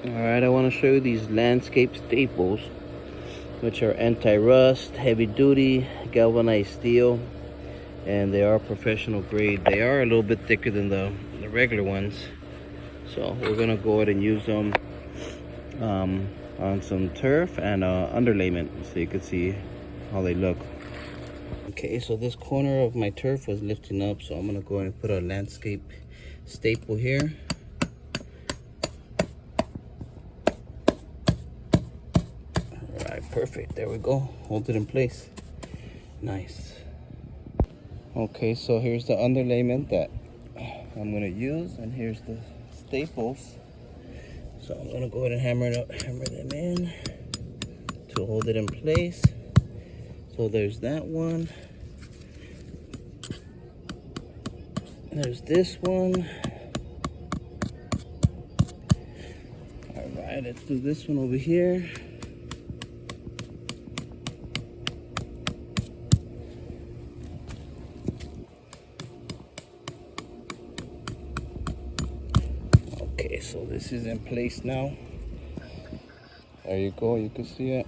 Alright, I want to show you these landscape staples, which are anti-rust, heavy duty, galvanized steel, and they are professional grade. They are a little bit thicker than the regular ones, so we're gonna go ahead and use them on some turf and underlayment, so you can see how they look. Okay, so this corner of my turf was lifting up, so I'm gonna go ahead and put a landscape staple here. Alright, perfect, there we go, hold it in place. Nice. Okay, so here's the underlayment that I'm gonna use, and here's the staples. So I'm gonna go ahead and hammer them in to hold it in place. So there's that one. There's this one. All right, let's do this one over here. Okay, so this is in place now. There you go, you can see it.